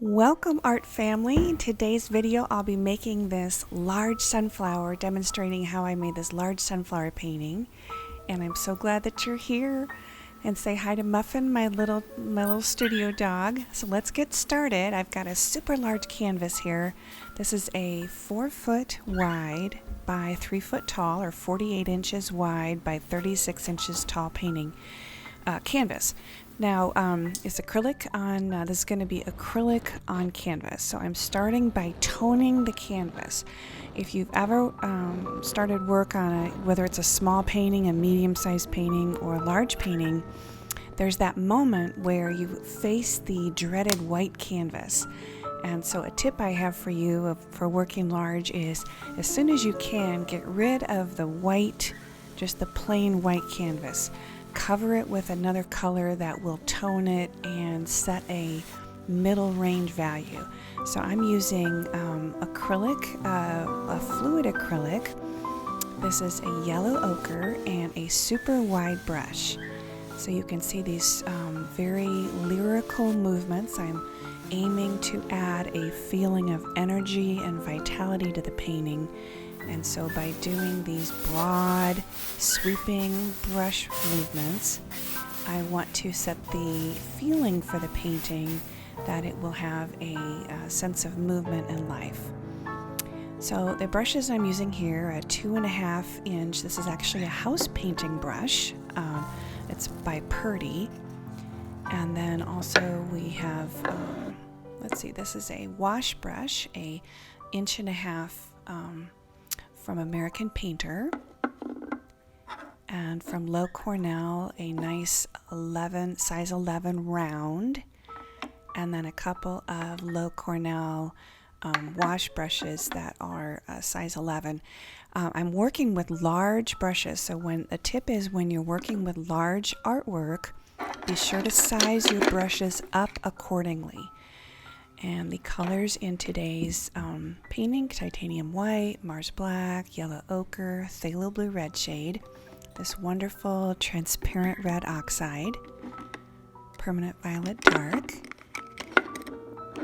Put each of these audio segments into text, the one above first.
Welcome art family. In today's video I'll be making this large sunflower, demonstrating how I made this large sunflower painting, and I'm so glad that you're here. And say hi to Muffin, my little studio dog. So let's get started. I've got a super large canvas here. This is a 4-foot wide by 3-foot tall, or 48 inches wide by 36 inches tall painting canvas. Now it's acrylic on, this is going to be acrylic on canvas. So I'm starting by toning the canvas. If you've ever started work on whether it's a small painting, a medium-sized painting, or a large painting, there's that moment where you face the dreaded white canvas. And so a tip I have for you for working large is, as soon as you can, get rid of the white, just the plain white canvas. Cover it with another color that will tone it and set a middle range value. So I'm using acrylic, a fluid acrylic. This is a yellow ochre and a super wide brush. So you can see these very lyrical movements. I'm aiming to add a feeling of energy and vitality to the painting. And so by doing these broad, sweeping brush movements, I want to set the feeling for the painting that it will have a sense of movement and life. So the brushes I'm using here, a 2.5 inch, this is actually a house painting brush. It's by Purdy. And then also we have, let's see, this is a wash brush, a 1.5 inch from American Painter, and from Low Cornell a nice size 11 round, and then a couple of Low Cornell wash brushes that are size 11. I'm working with large brushes, so the tip is when you're working with large artwork, be sure to size your brushes up accordingly. And the colors in today's painting: titanium white, Mars black, yellow ochre, phthalo blue red shade, this wonderful transparent red oxide, permanent violet dark,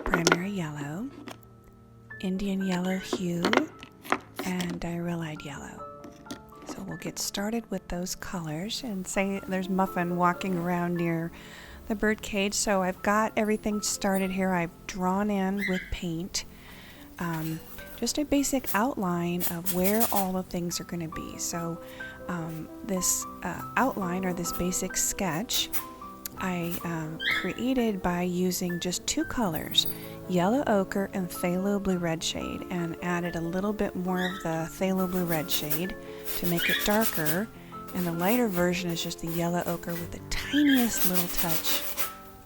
primary yellow, Indian yellow hue, and diarrhea yellow. So we'll get started with those colors, and say there's Muffin walking around near the bird cage. So I've got everything started here. I've drawn in with paint just a basic outline of where all the things are going to be. So this outline, or this basic sketch, I created by using just 2 colors, yellow ochre and phthalo blue red shade, and added a little bit more of the phthalo blue red shade to make it darker. And the lighter version is just the yellow ochre with the tiniest little touch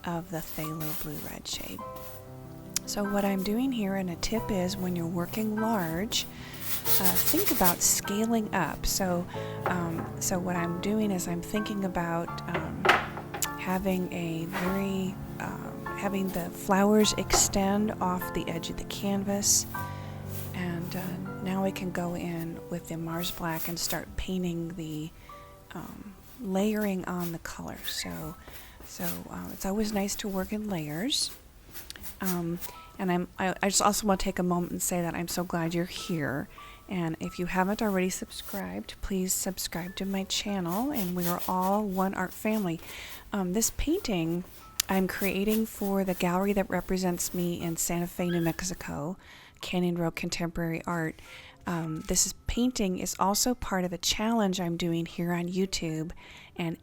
of the phthalo blue red shade. So what I'm doing here, and a tip is, when you're working large, think about scaling up. So what I'm doing is I'm thinking about having having the flowers extend off the edge of the canvas. And now we can go in with the Mars black and start painting the layering on the color. So it's always nice to work in layers. And I just also want to take a moment and say that I'm so glad you're here. And if you haven't already subscribed, please subscribe to my channel, and we are all one art family. This painting I'm creating for the gallery that represents me in Santa Fe, New Mexico, Canyon Road Contemporary Art. This painting is also part of a challenge I'm doing here on YouTube, and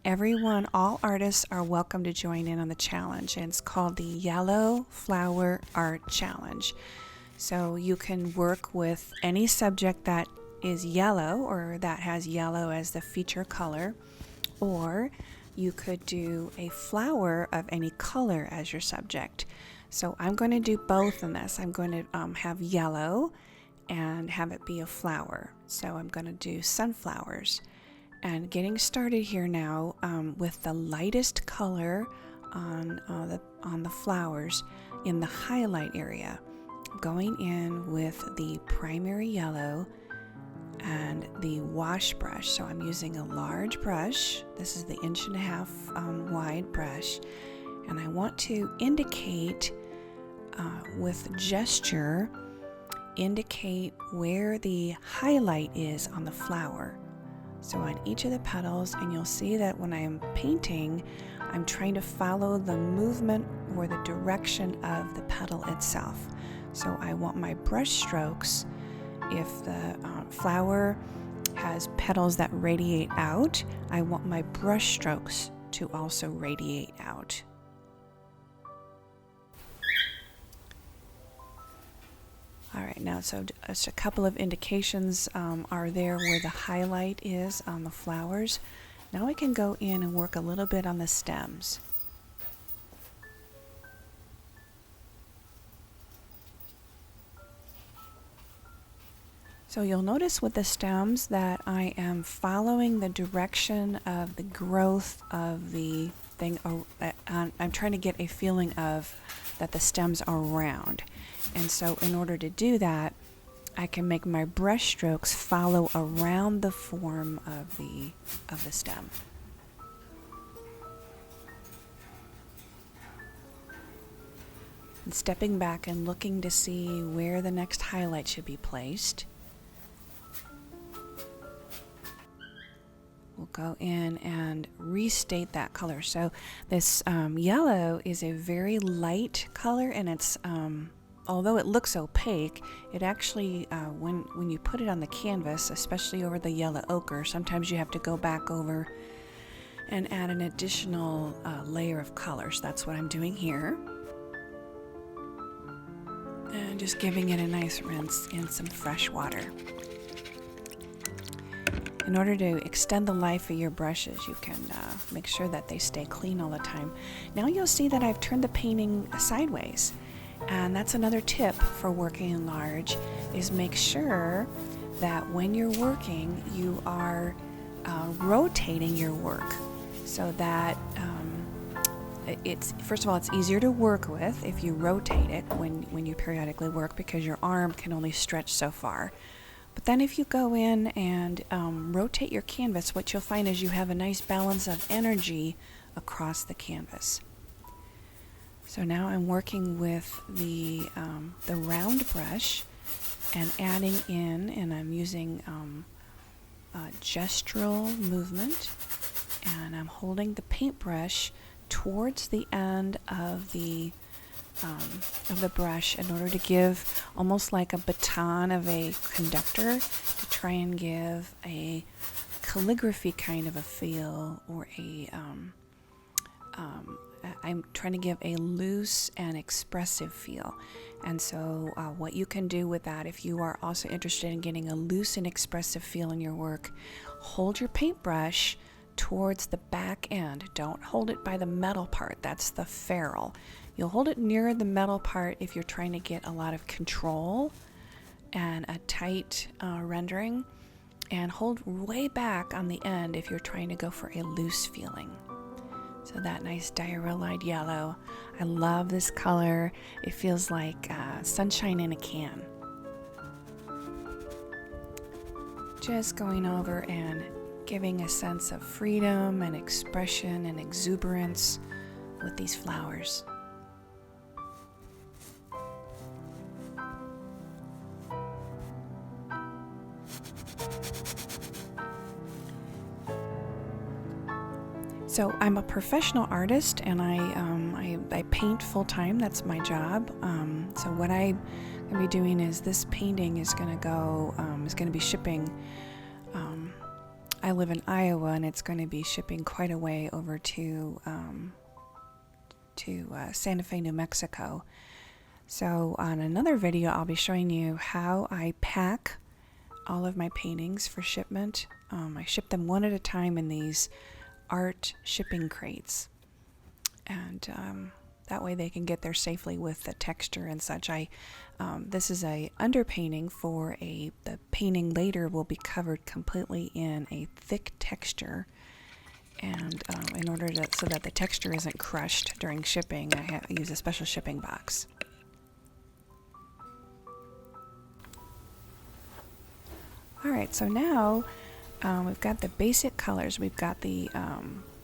all artists are welcome to join in on the challenge, and it's called the Yellow Flower Art Challenge. So you can work with any subject that is yellow, or that has yellow as the feature color, or you could do a flower of any color as your subject. So I'm going to do both in this. I'm going to have yellow and have it be a flower. So I'm going to do sunflowers. And getting started here now with the lightest color on the flowers in the highlight area. Going in with the primary yellow and the wash brush. So I'm using a large brush. This is the 1.5 inch wide brush, and I want to indicate with gesture, indicate where the highlight is on the flower. So on each of the petals, and you'll see that when I'm painting, I'm trying to follow the movement or the direction of the petal itself. So I want my brush strokes, if the flower has petals that radiate out, I want my brush strokes to also radiate out. All right, now so just a couple of indications are there where the highlight is on the flowers. Now I can go in and work a little bit on the stems. So you'll notice with the stems that I am following the direction of the growth of the thing. I'm trying to get a feeling of that the stems are round. And so in order to do that, I can make my brush strokes follow around the form of the stem. And stepping back and looking to see where the next highlight should be placed. We'll go in and restate that color. So this yellow is a very light color, and it's although it looks opaque, it actually when you put it on the canvas, especially over the yellow ochre, sometimes you have to go back over and add an additional layer of colors. That's what I'm doing here. And just giving it a nice rinse in some fresh water. In order to extend the life of your brushes, you can make sure that they stay clean all the time. Now you'll see that I've turned the painting sideways. And that's another tip for working in large, is make sure that when you're working, you are rotating your work so that it's, first of all, it's easier to work with if you rotate it when you periodically work, because your arm can only stretch so far. But then if you go in and rotate your canvas, what you'll find is you have a nice balance of energy across the canvas. So now I'm working with the round brush and adding in, and I'm using gestural movement, and I'm holding the paintbrush towards the end of the brush in order to give almost like a baton of a conductor, to try and give a calligraphy kind of a feel, or I'm trying to give a loose and expressive feel. And so what you can do with that, if you are also interested in getting a loose and expressive feel in your work, hold your paintbrush towards the back end. Don't hold it by the metal part. That's the ferrule. You'll hold it near the metal part if you're trying to get a lot of control and a tight rendering, and hold way back on the end if you're trying to go for a loose feeling. So that nice diarrhea yellow. I love this color. It feels like sunshine in a can. Just going over and giving a sense of freedom and expression and exuberance with these flowers. So I'm a professional artist, and I paint full time. That's my job. So what I'm going to be doing is, this painting is going to be shipping. I live in Iowa, and it's going to be shipping quite a way over to Santa Fe, New Mexico. So on another video, I'll be showing you how I pack all of my paintings for shipment. I ship them one at a time in these art shipping crates, and that way they can get there safely with the texture and such. This is a underpainting for the painting later will be covered completely in a thick texture, and in order so that the texture isn't crushed during shipping, I use a special shipping box. Alright, so now we've got the basic colors. We've got the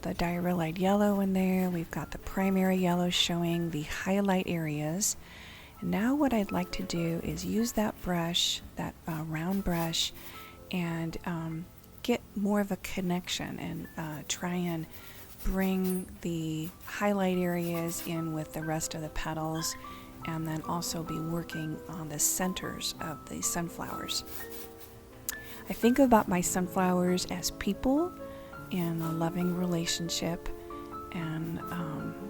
diarrhea yellow in there. We've got the primary yellow showing the highlight areas. And now what I'd like to do is use that brush, that round brush, and get more of a connection and try and bring the highlight areas in with the rest of the petals, and then also be working on the centers of the sunflowers. I think about my sunflowers as people in a loving relationship, and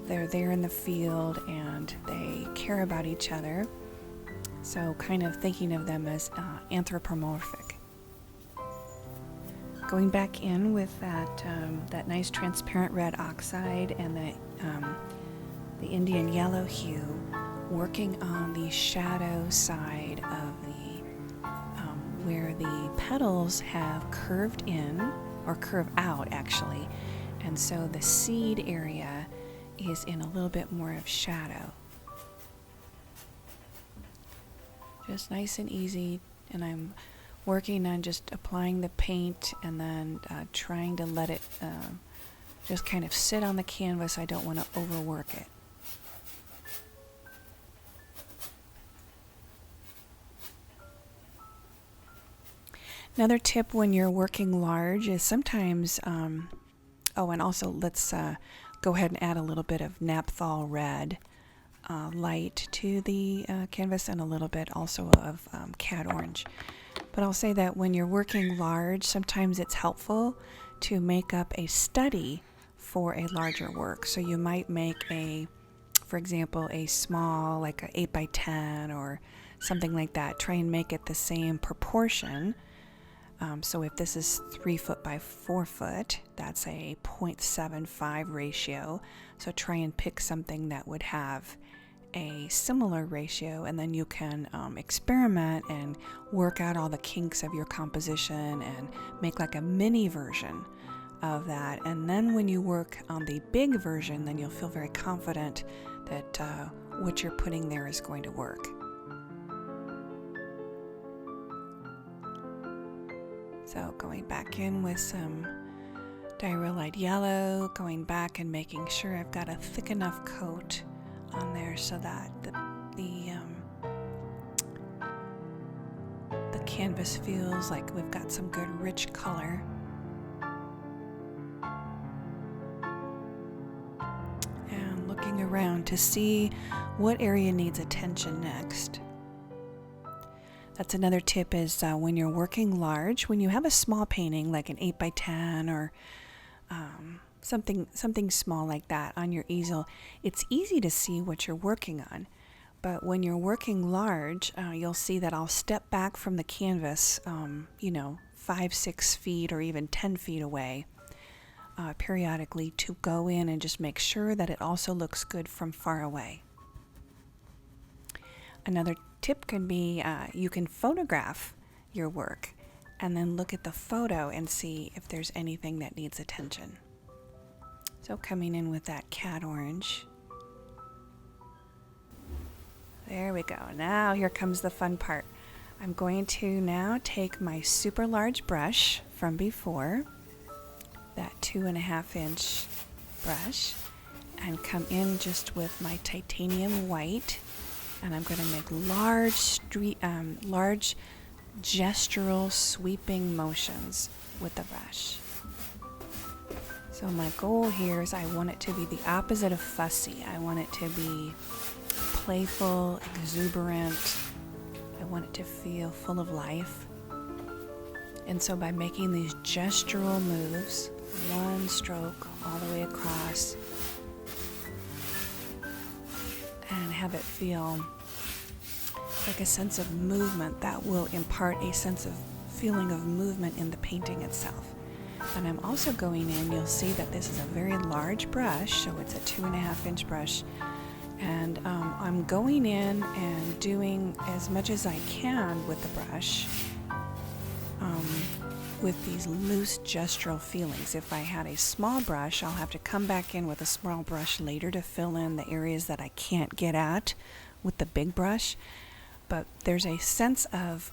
they're there in the field and they care about each other. So kind of thinking of them as anthropomorphic. Going back in with that nice transparent red oxide and the Indian yellow hue, working on the shadow side of the where the petals have curved in, or curve out actually, and so the seed area is in a little bit more of shadow. Just nice and easy, and I'm working on just applying the paint and then trying to let it just kind of sit on the canvas. I don't want to overwork it. Another tip when you're working large is sometimes, and also let's go ahead and add a little bit of naphthol red light to the canvas, and a little bit also of cad orange. But I'll say that when you're working large, sometimes it's helpful to make up a study for a larger work. So you might make for example, a small, like a 8x10 or something like that. Try and make it the same proportion. So if this is 3 foot by 4 foot, that's a 0.75 ratio. So try and pick something that would have a similar ratio, and then you can experiment and work out all the kinks of your composition and make like a mini version of that. And then when you work on the big version, then you'll feel very confident that what you're putting there is going to work. So going back in with some diarrhea yellow, going back and making sure I've got a thick enough coat on there so that the canvas feels like we've got some good rich color. And looking around to see what area needs attention next. That's another tip is when you're working large, when you have a small painting like an 8x10 or something small like that on your easel, it's easy to see what you're working on. But when you're working large, you'll see that I'll step back from the canvas, 5-6 feet or even 10 feet away periodically to go in and just make sure that it also looks good from far away. Another tip can be you can photograph your work and then look at the photo and see if there's anything that needs attention. So coming in with that cad orange. There we go. Now here comes the fun part. I'm going to now take my super large brush from before, that 2.5 inch brush, and come in just with my titanium white, and I'm going to make large gestural sweeping motions with the brush. So my goal here is I want it to be the opposite of fussy. I want it to be playful, exuberant. I want it to feel full of life. And so by making these gestural moves, one stroke all the way across, and have it feel like a sense of movement that will impart a sense of feeling of movement in the painting itself. And I'm also going in, you'll see that this is a very large brush, so it's a 2.5 inch brush, and I'm going in and doing as much as I can with the brush with these loose gestural feelings. If I had a small brush, I'll have to come back in with a small brush later to fill in the areas that I can't get at with the big brush. But there's a sense of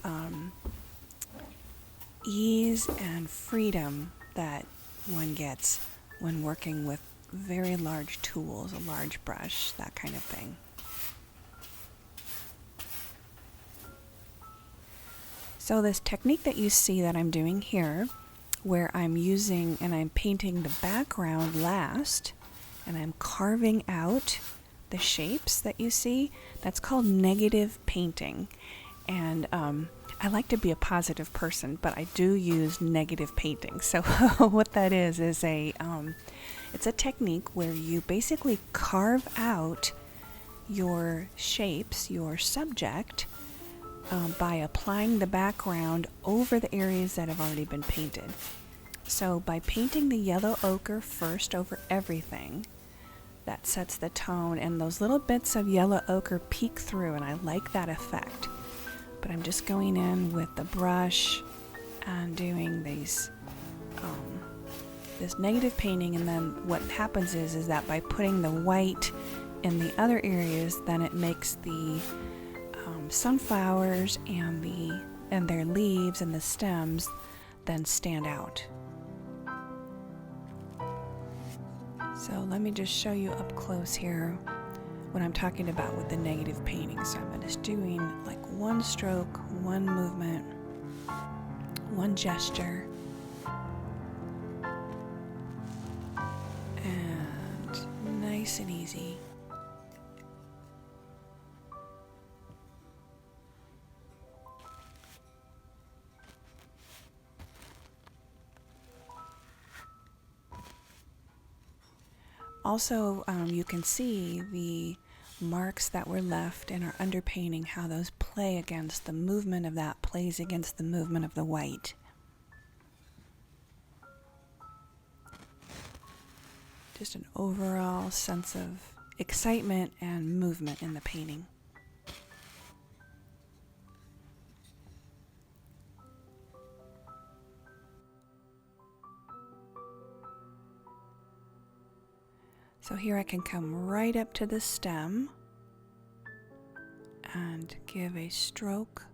ease and freedom that one gets when working with very large tools, a large brush, that kind of thing. So this technique that you see that I'm doing here, where I'm using and I'm painting the background last, and I'm carving out the shapes that you see, that's called negative painting. And I like to be a positive person, but I do use negative painting. So what that is it's a technique where you basically carve out your shapes, your subject, by applying the background over the areas that have already been painted. So by painting the yellow ochre first over everything, that sets the tone, and those little bits of yellow ochre peek through, and I like that effect. But I'm just going in with the brush and doing these this negative painting, and then what happens is that by putting the white in the other areas, then it makes the sunflowers and their leaves and the stems then stand out. So let me just show you up close here what I'm talking about with the negative painting. So I'm just doing like one stroke, one movement, one gesture, and nice and easy. Also, you can see the marks that were left in our underpainting, how those play against the movement of that, plays against the movement of the white. Just an overall sense of excitement and movement in the painting. So here I can come right up to the stem and give a stroke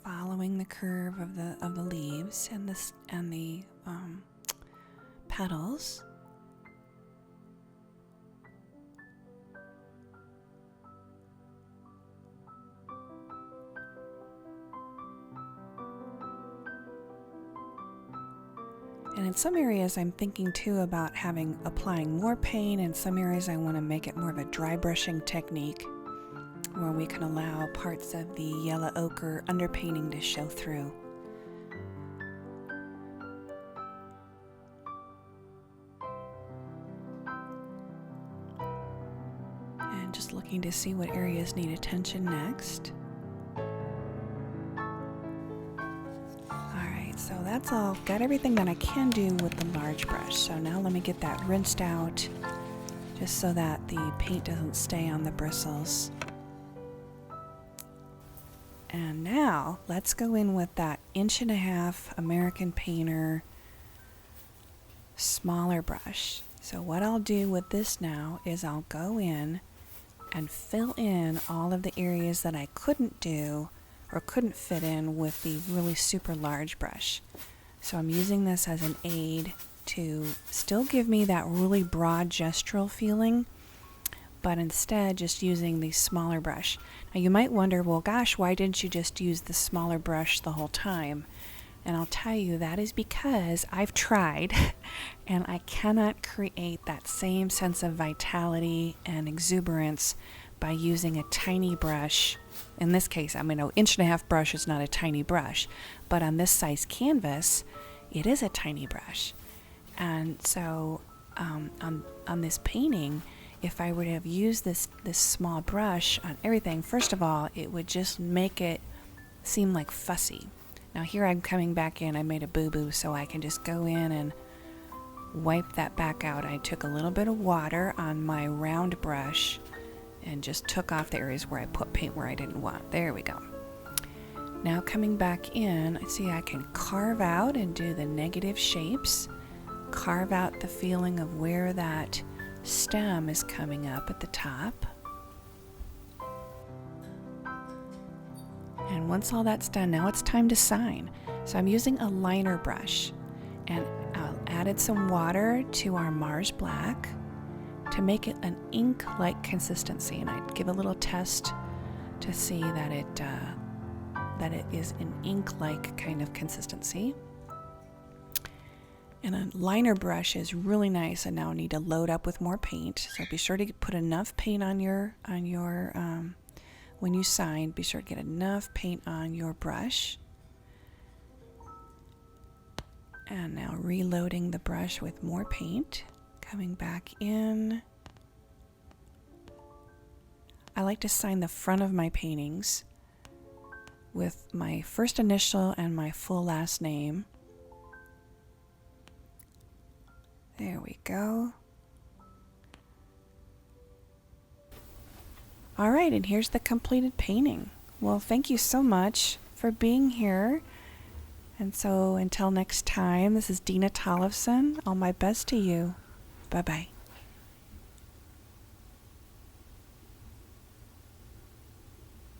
following the curve of the leaves and the petals. And in some areas I'm thinking too about applying more paint. In some areas I want to make it more of a dry brushing technique where we can allow parts of the yellow ochre underpainting to show through. And just looking to see what areas need attention next. So that's all, got everything that I can do with the large brush. So now let me get that rinsed out just so that the paint doesn't stay on the bristles. And now let's go in with that 1.5" American Painter smaller brush. So what I'll do with this now is I'll go in and fill in all of the areas that I couldn't do or couldn't fit in with the really super large brush. So I'm using this as an aid to still give me that really broad gestural feeling, but instead just using the smaller brush. Now you might wonder, well gosh, why didn't you just use the smaller brush the whole time? And I'll tell you, that is because I've tried and I cannot create that same sense of vitality and exuberance by using a tiny brush. In this case, I mean, an 1.5" brush is not a tiny brush, but on this size canvas, it is a tiny brush. And so on this painting, if I were to have used this small brush on everything, first of all, it would just make it seem like fussy. Now here I'm coming back in, I made a boo-boo, so I can just go in and wipe that back out. I took a little bit of water on my round brush and just took off the areas where I put paint where I didn't want. There we go. Now coming back in, see I can carve out and do the negative shapes, carve out the feeling of where that stem is coming up at the top. And once all that's done, now it's time to sign. So I'm using a liner brush, and I added some water to our Mars Black to make it an ink-like consistency. And I give a little test to see that it is an ink-like kind of consistency. And a liner brush is really nice. I now need to load up with more paint, so be sure to put enough paint on your when you sign. Be sure to get enough paint on your brush. And now reloading the brush with more paint, coming back in. I like to sign the front of my paintings with my first initial and my full last name. There we go. All right, and here's the completed painting. Well, thank you so much for being here. And so until next time, this is Dena Tollefson. All my best to you. Bye-bye.